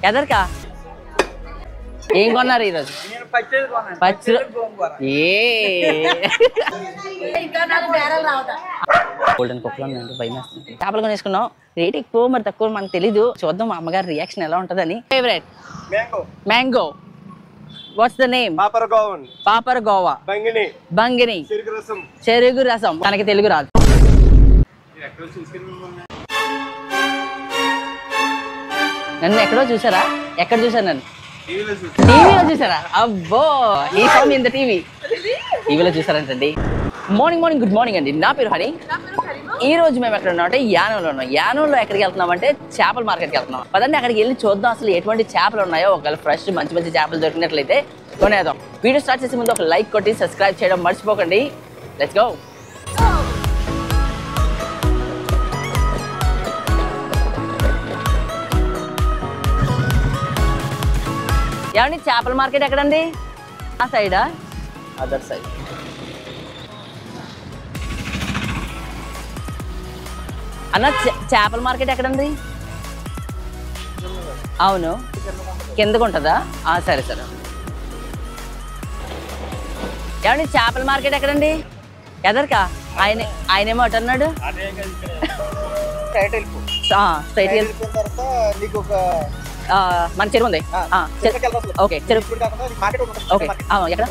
ఎదరికా ఏం కొన్నారు ఈరోజు? గోల్డెన్ కుక్కలో భయం వేస్తుంది. చేపలు కొనేసుకున్నాం, రేట్ ఎక్కువ మరి తక్కువ మనకు తెలీదు. చూద్దాం మా అమ్మగారి రియాక్షన్ ఎలా ఉంటుందని. Favourite mango. What's the name? పాపర్ గోవా. బంగిని. చెరుగు రసం. తనకి తెలుగు రాదు. నన్ను ఎక్కడో చూసారా? ఎక్కడ చూసారు నన్ను? టీవీలో చూసారా? అబ్బో, ఈ సాంగ్ ఇన్ ద టీవీలో చూసారంటండి. మార్నింగ్ గుడ్ మార్నింగ్ అండి. నా పేరు హరి. ఈ రోజు మేము ఎక్కడ ఉన్నాం అంటే యానంలో ఉన్నాం. యానంలో ఎక్కడికి వెళ్తున్నాం అంటే చేపల మార్కెట్కి వెళ్తున్నాం. పదండి అక్కడికి వెళ్ళి చూద్దాం అసలు ఎటువంటి చేపలు ఉన్నాయో. ఒకవేళ ఫ్రెష్ మంచి చేపలు దొరికినట్లయితే కొనేద్దాం. వీడియో స్టార్ట్ చేసే ముందు ఒక లైక్ కొట్టి సబ్స్క్రైబ్ చేయడం మర్చిపోకండి. Let's go. ఏమండి చేపల మార్కెట్ ఎక్కడండి? ఆ సైడా? Other side. అన్న చేపల మార్కెట్ ఎక్కడండి? అవును, కిందకు ఉంటుందా? సరే. ఏమండి చేపల మార్కెట్ ఎక్కడండి? ఎదరికా? ఆయనేమో అటు అన్నాడు. స్ట్రైట్ మన చెరువు ఉంది. ఓకే, చెరువు. ఓకే, ఎక్కడ?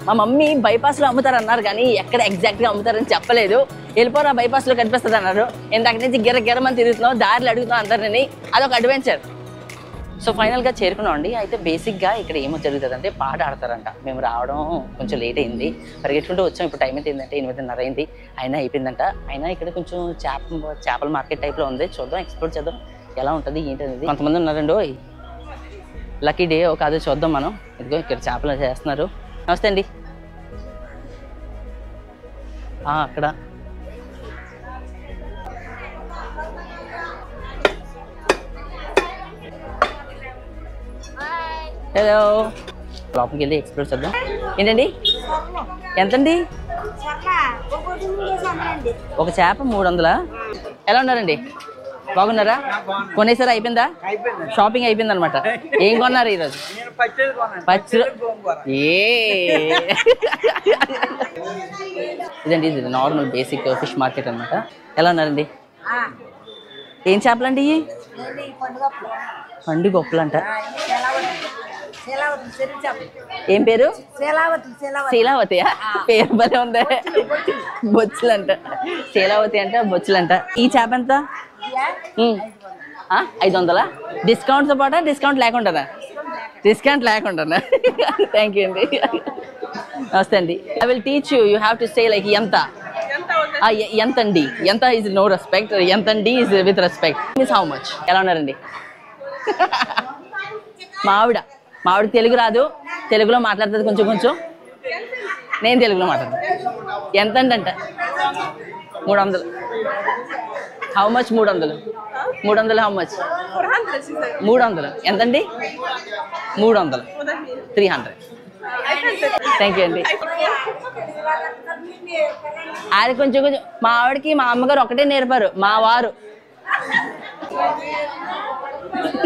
మా మమ్మీ బైపాస్ లో అమ్ముతారు అన్నారు కానీ ఎక్కడ ఎగ్జాక్ట్ గా అమ్ముతారని చెప్పలేదు. వెళ్ళిపోరా బైపాస్ లో కనిపిస్తుంది అన్నారు. ఇంతకు నుంచి గిరమని తిరుగుతున్నాం, దారిలో అడుగుతున్నాం అందరిని. అదొక అడ్వెంచర్. సో ఫైనల్ గా చేరుకున్నాం అండి. అయితే బేసిక్ గా ఇక్కడ ఏమో జరుగుతుంది అంటే పాట ఆడతారంట. మేము రావడం కొంచెం లేట్ అయింది, పరిగెట్టుకుంటూ వచ్చాం. ఇప్పుడు టైం అయితే ఏంటంటే 8:30 అయింది. అయినా అయిపోయిందంట. అయినా ఇక్కడ కొంచెం చేపల మార్కెట్ టైప్ లో ఉంది. చూద్దాం, ఎక్స్ప్లోర్ చేద్దాం ఎలా ఉంటుంది ఏంటి అనేది. కొంతమంది ఉన్నారండి. లక్కీ డే కాదు, చూద్దాం మనం. ఇదిగో ఇక్కడ చేపలు చేస్తున్నారు. నమస్తే అండి. అక్కడ హలో, లోపలికి వెళ్ళి ఎక్స్ప్లోర్ చేద్దాం. ఏంటండి? ఎంతండి ఒక చేప? 300. ఎలా ఉన్నారండి? బాగున్నారా? కొనేసారా? అయిపోయిందా? షాపింగ్ అయిపోయింది అనమాట. ఏం కొన్నారు ఈరోజు? ఇదండి, ఇది నార్మల్ బేసిక్ ఫిష్ మార్కెట్ అనమాట. ఎలా ఉన్నారండి? ఏం చేపలండి ఇవి? పండు గొప్పలు అంట. ఏం పేరు? శీలావతి. పేరు భలే ఉంది. బొచ్చులంట. శీలావతి అంట, బొచ్చులంట. ఈ చేప ఎంత? 500. డిస్కౌంట్తో పాటు? డిస్కౌంట్ లేకుండా? డిస్కౌంట్ లేకుండా. థ్యాంక్ యూ అండి. నమస్తే అండి. I will teach you. You have to say like ఎంత. ఎంతండి? ఎంత ఈజ్ నో రెస్పెక్ట్, ఎంతండి is with respect. Means how much. ఎలా ఉన్నారండి? మావిడ తెలుగు రాదు, తెలుగులో మాట్లాడుతుంది కొంచెం. నేను తెలుగులో మాట్లాడతాను. ఎంతండి అంట? 300. How much? 300 how much? 300. ఎంతండి? 300. 300. థ్యాంక్ యూ అండి. అది కొంచెం మా ఆవిడకి మా అమ్మగారు ఒకటే నేర్పారు, మా వారు.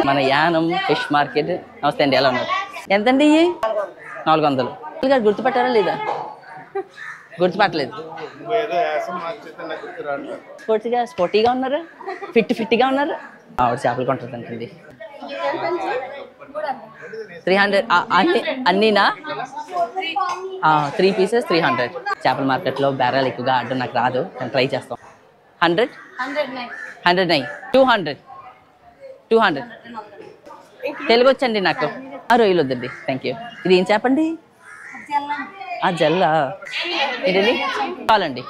మన యానం ఫిష్ మార్కెట్. నమస్తే అండి, ఎలా ఉన్నారు? ఎంతండి? 400. గుర్తుపట్టారా లేదా? గుర్తుపట్టలేదు. స్పోర్టీగా ఉన్నారు, ఫిట్గా ఉన్నారు. ఆవిడ చేపలు కొంటుందంటండి. 300. అన్నీనా? 3 pieces 300. చేపల మార్కెట్లో బేరాలు ఎక్కువగా ఆడడం నాకు రాదు, నేను ట్రై చేస్తాం. 100. 109. 200. తెలుగు వచ్చండి నాకు. రొయ్యలు వద్దండి, థ్యాంక్ యూ. ఇది ఏం చేపండి? జల్ల. ఏంటండి? చాలండి.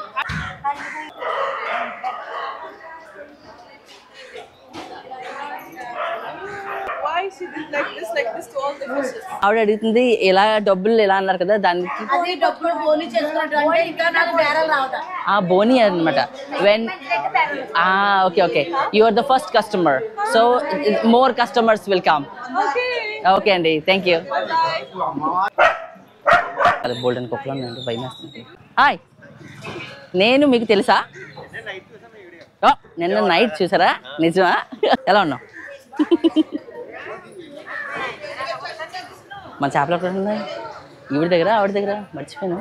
ఆవిడ అడుగుతుంది ఇలా డబ్బులు ఎలా అన్నారు కదా, దానికి బోనీ అనమాట. When okay you are the first customer, so more customers will come. Okay అండి, థ్యాంక్ యూ. గోల్డెన్ కుక్కలో భయం వేస్తుంది. హాయ్, నేను మీకు తెలుసా? నిన్న నైట్ చూసారా? నిజమా? ఎలా ఉన్నావు? మన చేపలు ఎక్కడ ఉన్నాయి? ఈవిడ దగ్గర ఆవిడ దగ్గర మర్చిపోయాను.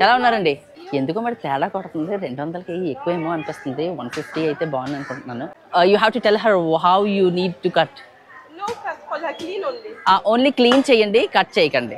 ఎలా ఉన్నారండి? ఎందుకో మరి తేడా కొడుతుంది. 200కి ఎక్కువేమో అనిపిస్తుంది. 150 అయితే బాగుంది అనుకుంటున్నాను. You have to tell her how you need to cut. Only clean చేయండి, కట్ చేయకండి.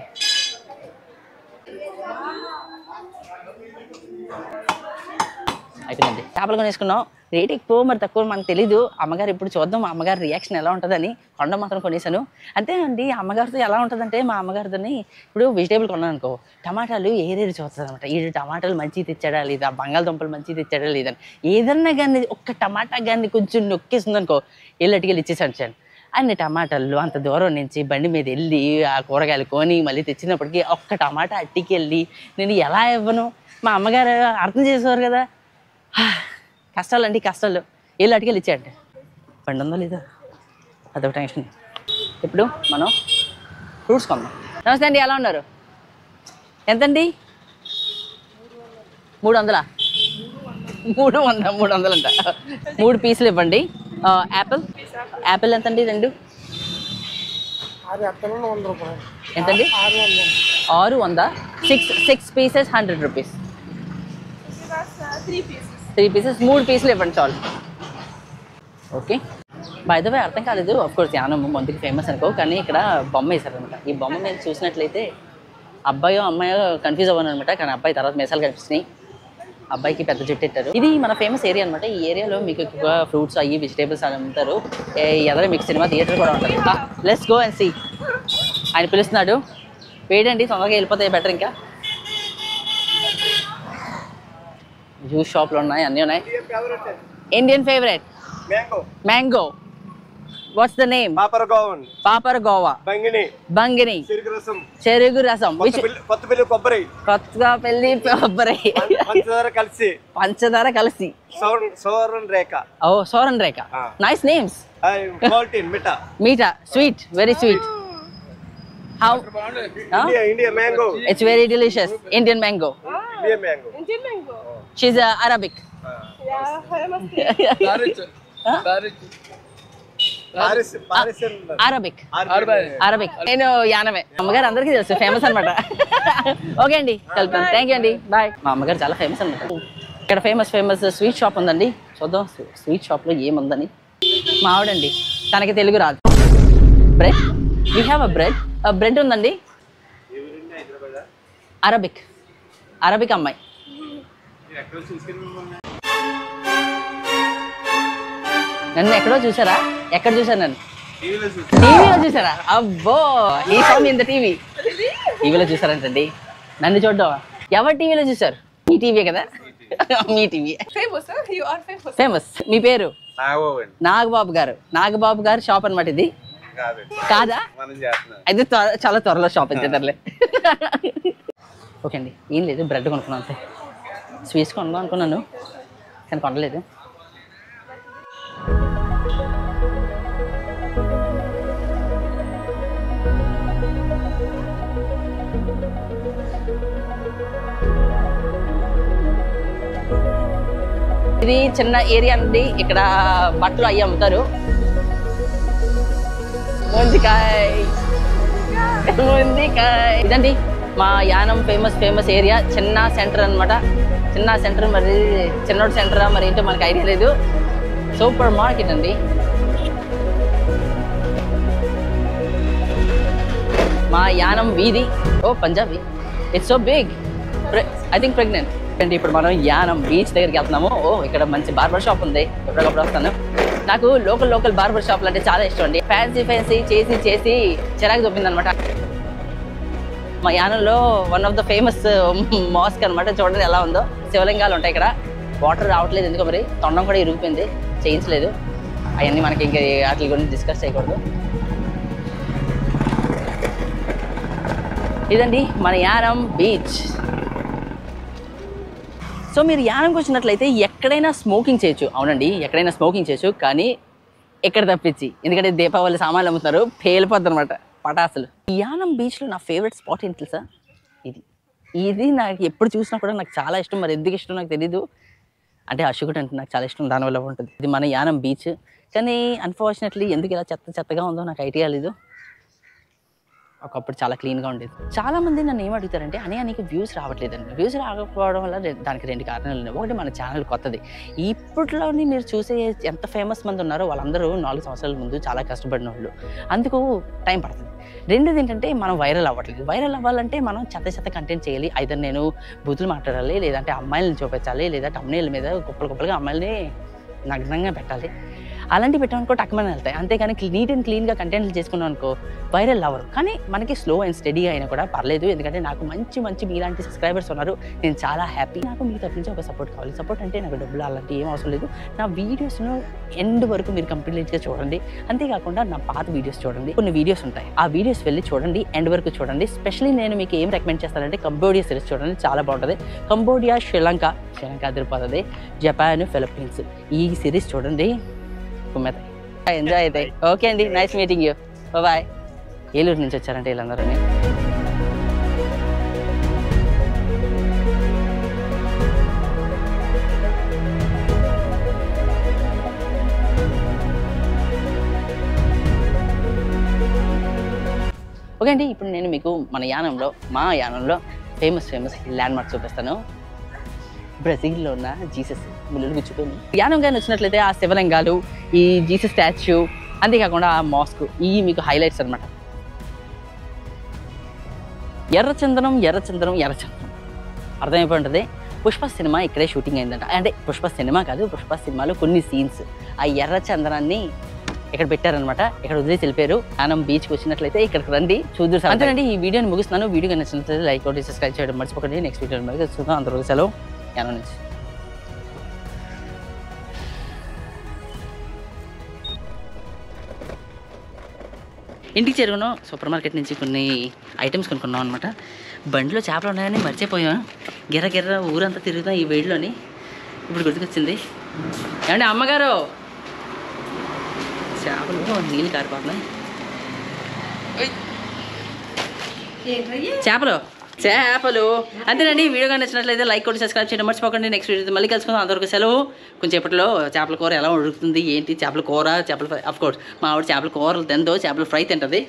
అయిపోయిందండి. చేపలు కొనేసుకున్నాం. రేట్ ఎక్కువ మరి తక్కువ మనకు తెలీదు. అమ్మగారు ఇప్పుడు చూద్దాం అమ్మగారి రియాక్షన్ ఎలా ఉంటుందని. కొండ మాత్రం కొనేసాను. అంతే అండి. అమ్మగారితో ఎలా ఉంటుందంటే మా అమ్మగారితోని ఇప్పుడు వెజిటేబుల్ కొన్నాను అనుకో, టమాటాలు ఏదేది చూస్తుంది అనమాట. ఈ టమాటాలు మంచిగా తెచ్చాడా లేదా, బంగాళదుంపలు మంచిగా తెచ్చాడా లేదని. ఏదన్నా కానీ ఒక్క టమాటా కానీ కొంచెం నొక్కేస్తుంది అనుకో, వెళ్ళి ఇచ్చేసాను. అన్ని టమాటాలు అంత దూరం నుంచి బండి మీద వెళ్ళి ఆ కూరగాయలు కొని మళ్ళీ తెచ్చినప్పటికీ ఒక్క టమాటా అట్టికి వెళ్ళి నేను ఎలా ఇవ్వను? మా అమ్మగారు అర్థం చేసేవారు కదా. కష్టాలండి కష్టాలు. వెళ్ళి అటుకెళ్ళి ఇచ్చాయండి. బండి ఉందో లేదా అదొక టెన్షన్. ఇప్పుడు మనం ఫ్రూట్స్ కొందాం. నమస్తే అండి, ఎలా ఉన్నారు? ఎంతండి? 300. 300 అంట. 3 పీసులు ఇవ్వండి. యాపిల్ ఎంతండి? 2 ఎంతండి? 600. 6 పీసెస్ 100 రూపీస్. 3 పీసెస్ 3 పీసులు ఇవ్వండి చాలు. ఓకే. బై ద వే అర్థం కాలేదు. అఫ్కోర్స్ యానం మందుకి ఫేమస్ అనుకో, కానీ ఇక్కడ బొమ్మ వేశారనమాట. ఈ బొమ్మ మీద చూసినట్లయితే అబ్బాయో అమ్మాయో కన్ఫ్యూజ్ అవ్వను అనమాట. కానీ అబ్బాయి తర్వాత మీసాలు కనిపిస్తున్నాయి. అబ్బాయికి పెద్ద జుట్టు పెట్టారు. ఇది మన ఫేమస్ ఏరియా అనమాట. ఈ ఏరియాలో మీకు ఎక్కువ ఫ్రూట్స్ అయ్యి వెజిటేబుల్స్ అని అమ్ముతారు. ఎదర మీకు సినిమా థియేటర్ కూడా ఉంటుంది. Let's go and see. ఆయన పిలుస్తున్నాడు. వేడండి, తొందరగా వెళ్ళిపోతాయి బెటర్. ఇంకా జ్యూస్ షాప్లు ఉన్నాయి, అన్నీ ఉన్నాయి. Indian favourite mango. What's the name? పాపర్ గోవా, బంగిని, చెరుగు రసం, కొత్తపల్లి కొబ్బరి, పంచదార కలిసి, ఓ సోరన్ రేఖ. Nice names. మీఠా, sweet, very sweet. How? Indian mango. It's very delicious. Indian mango. She's Arabic. Arabic. నేను యానమే. అమ్మగారు అందరికీ తెలుసు, ఫేమస్ అనమాట. ఓకే అండి, కలుపుతాను. థ్యాంక్ యూ అండి, బాయ్. మా అమ్మగారు చాలా ఫేమస్ అనమాట. ఇక్కడ ఫేమస్ స్వీట్ షాప్ ఉందండి. చూద్దాం స్వీట్ షాప్లో ఏముందని. మా ఆవిడండి, తనకి తెలుగు రాదు. Bread, we have a bread. Bread ఉందండి. అరబిక్ అమ్మాయి. నన్ను ఎక్కడో చూసారా? ఎక్కడ చూసారు నన్ను? టీవీలో చూసారా? అబ్బో, ఈ సాంగ్ ఇన్ ద టీవీ. టీవీలో చూసారంటండి. నన్ను చూడ్డం ఎవరు టీవీలో చూసారు? మీ టీవీ కదా. మీ టీవీ ఫేమస్. మీ పేరు? నాగబాబు గారు. నాగబాబు గారు షాప్ అనమాట ఇది. కాదా? అయితే చాలా త్వరలో షాప్ ఇచ్చేద్దరులే. ఓకే అండి, ఏం లేదు, బ్రెడ్ కొనుక్కున్నాను అంతే. స్వీట్స్ కొనుక్కుందాం అనుకున్నాను కానీ కొనలేదు. ఇది చిన్న ఏరియా అండి. ఇక్కడ బట్టలు అవి అమ్ముతారు. ఇదండి మా యానం ఫేమస్ ఏరియా. చిన్న సెంటర్ అనమాట. చిన్న సెంటర్, మరి చిన్నోటి సెంటరా మరి ఏంటో మనకి ఐడియా లేదు. సూపర్ మార్కెట్ అండి. మా యానం వీధి. ఓ Punjabi. It's so big. I think pregnant అండి. ఇప్పుడు మనం యానం బీచ్ దగ్గరికి వెళ్తున్నాము. ఓ, ఇక్కడ మంచి బార్బర్ షాప్ ఉంది. ఎప్పటికప్పుడు వస్తాను. నాకు లోకల్ బార్బర్ షాప్లు అంటే చాలా ఇష్టం అండి. ఫ్యాన్సీ చేసి చిరాకు చూపింది అనమాట. మా యానంలో one of the famous mosque అనమాట. చూడండి ఎలా ఉందో. శివలింగాలు ఉంటాయి ఇక్కడ. వాటర్ రావట్లేదు ఎందుకో మరి. తొండం కూడా ఇరిగిపోయింది, చేయించలేదు. అవన్నీ మనకి ఇంకా వాటి గురించి డిస్కస్ చేయకూడదు. ఇదండి మన యానం బీచ్. సో మీరు యానంకి వచ్చినట్లయితే ఎక్కడైనా స్మోకింగ్ చేయొచ్చు. అవునండి, ఎక్కడైనా స్మోకింగ్ చేయొచ్చు, కానీ ఎక్కడ తప్పించి. ఎందుకంటే దీపావళి సామాన్లు అమ్ముతున్నారు, పేలిపోద్ది అనమాట పటాసులు. యానం బీచ్లో నా ఫేవరెట్ స్పాట్ ఏంటి తెలుసా? ఇది ఇది నాకు ఎప్పుడు చూసినా కూడా నాకు చాలా ఇష్టం. మరి ఎందుకు ఇష్టం నాకు తెలీదు. అంటే అశోకుడు అంటే నాకు చాలా ఇష్టం, దానివల్ల ఉంటుంది. ఇది మన యానం బీచ్. కానీ అన్ఫార్చునేట్లీ ఎందుకు ఇలా చెత్తగా ఉందో నాకు ఐడియా లేదు. ఒకప్పుడు చాలా క్లీన్గా ఉండేది. చాలామంది నన్ను ఏం అడుగుతారంటే అన్నయ్య నీకు వ్యూస్ రావట్లేదండి. వ్యూస్ రాకపోవడం వల్ల దానికి 2 కారణాలు ఉన్నాయి. ఒకటి మన ఛానల్ కొత్తది. ఇప్పట్లోని మీరు చూసే ఎంత ఫేమస్ మంది ఉన్నారో వాళ్ళందరూ 4 సంవత్సరాల ముందు చాలా కష్టపడిన వాళ్ళు. అందుకు టైం పడుతుంది. రెండోది ఏంటంటే మనం వైరల్ అవ్వట్లేదు. వైరల్ అవ్వాలంటే మనం చెత్త కంటెంట్ చేయాలి. ఐదర్ నేను బూతులు మాట్లాడాలి, లేదంటే అమ్మాయిలను చూపించాలి, లేదా టమ్నేల్ మీద కుప్పలుగా అమ్మాయిలని నగ్నంగా పెట్టాలి. అలాంటివి పెట్టామనుకో టక్మని వెళ్తాయి. అంతేగాని నీట్ అండ్ క్లీన్గా కంటెంట్లు చేసుకున్నాం అనుకో వైరల్ అవ్వరు. కానీ మనకి స్లో అండ్ స్టడీగా అయినా కూడా పర్లేదు. ఎందుకంటే నాకు మంచి మీలాంటి సబ్స్క్రైబర్స్ ఉన్నారు. నేను చాలా హ్యాపీ. నాకు మీ తరఫు నుంచి ఒక సపోర్ట్ కావాలి. సపోర్ట్ అంటే నాకు డబ్బులు అలాంటి ఏం అవసరం లేదు. నా వీడియోస్ను ఎండ్ వరకు మీరు కంప్లీట్గా చూడండి. అంతేకాకుండా నా పాత వీడియోస్ చూడండి. కొన్ని వీడియోస్ ఉంటాయి, ఆ వీడియోస్ వెళ్ళి చూడండి, ఎండ్ వరకు చూడండి. స్పెషల్లీ నేను మీకు ఏం రికమెండ్ చేస్తానంటే కంబోడియా సిరీస్ చూడండి, చాలా బాగుంటుంది. కంబోడియా, శ్రీలంక అదిరిపోతుంది, జపాన్, ఫిలిప్పీన్స్ ఈ సిరీస్ చూడండి. ఎంజాయ్ అవుతాయి. ఓకే అండి, nice meeting you, bye. Eluru నుంచి వచ్చారంటే వీళ్ళందరూ. ఓకే అండి, ఇప్పుడు నేను మీకు మా యానంలో ఫేమస్ ల్యాండ్ మార్క్ చూపిస్తాను. బ్రెజిల్లో ఉన్న జీసస్ ముళ్ళు గుచ్చుకొని యానం కానీ వచ్చినట్లయితే ఆ శివలింగాలు, ఈ జీసస్ స్టాచ్యూ, అంతేకాకుండా ఆ మాస్క్, ఇవి మీకు హైలైట్స్ అనమాట. ఎర్రచందనం అర్థమైపోయి ఉంటుంది. పుష్ప సినిమా ఇక్కడే షూటింగ్ అయిందంట. అంటే పుష్ప సినిమా కాదు, పుష్ప సినిమాలో కొన్ని సీన్స్ ఆ ఎర్రచందనాన్ని ఇక్కడ పెట్టారనమాట. ఇక్కడ వదిలేసి వెళ్ళిపోయారు. యానం బీచ్కి వచ్చినట్లయితే ఇక్కడికి రండి, చూద్దరు. అంతేనండి, ఈ వీడియోని ముగిస్తున్నాను. వీడియో నచ్చినట్లయితే లైక్ కొట్టి సబ్స్క్రైబ్ చేయడం మర్చిపోకండి. నెక్స్ట్ వీడియో మళ్ళీ చూద్దాం. అందరూ సెలవు, యానం నుంచి. ఇంటికి చేరుకున్నాం. సూపర్ మార్కెట్ నుంచి కొన్ని ఐటమ్స్ కొనుక్కున్నాం అనమాట. బండిలో చేపలు ఉన్నాయని మర్చిపోయాం. గిర్ర ఊరంతా తిరుగుతాం ఈ వేడిలోని. ఇప్పుడు గుర్తుకొచ్చింది. ఏమంటే అమ్మగారు, చేపలు నీళ్ళు కారిపోతున్నాయి. చేపలు అంతేనండి. వీడియో కానీ నచ్చినట్లయితే లైక్ కొట్టి సబ్స్క్రైబ్ చేయడం మర్చిపోకండి. నెక్స్ట్ వీడియో మళ్ళీ కలుసుకుందాం. అందరికీ సెలవు. కొంచెంసేపట్లో చేపల కూర ఎలా ఉడుకుతుంది ఏంటి, చేపల కూర, చేపల ఫ్రై. అఫ్కోర్స్ మా ఆవిడ చేపల కూరలు తిందో, చేపల ఫ్రై తింటుంది.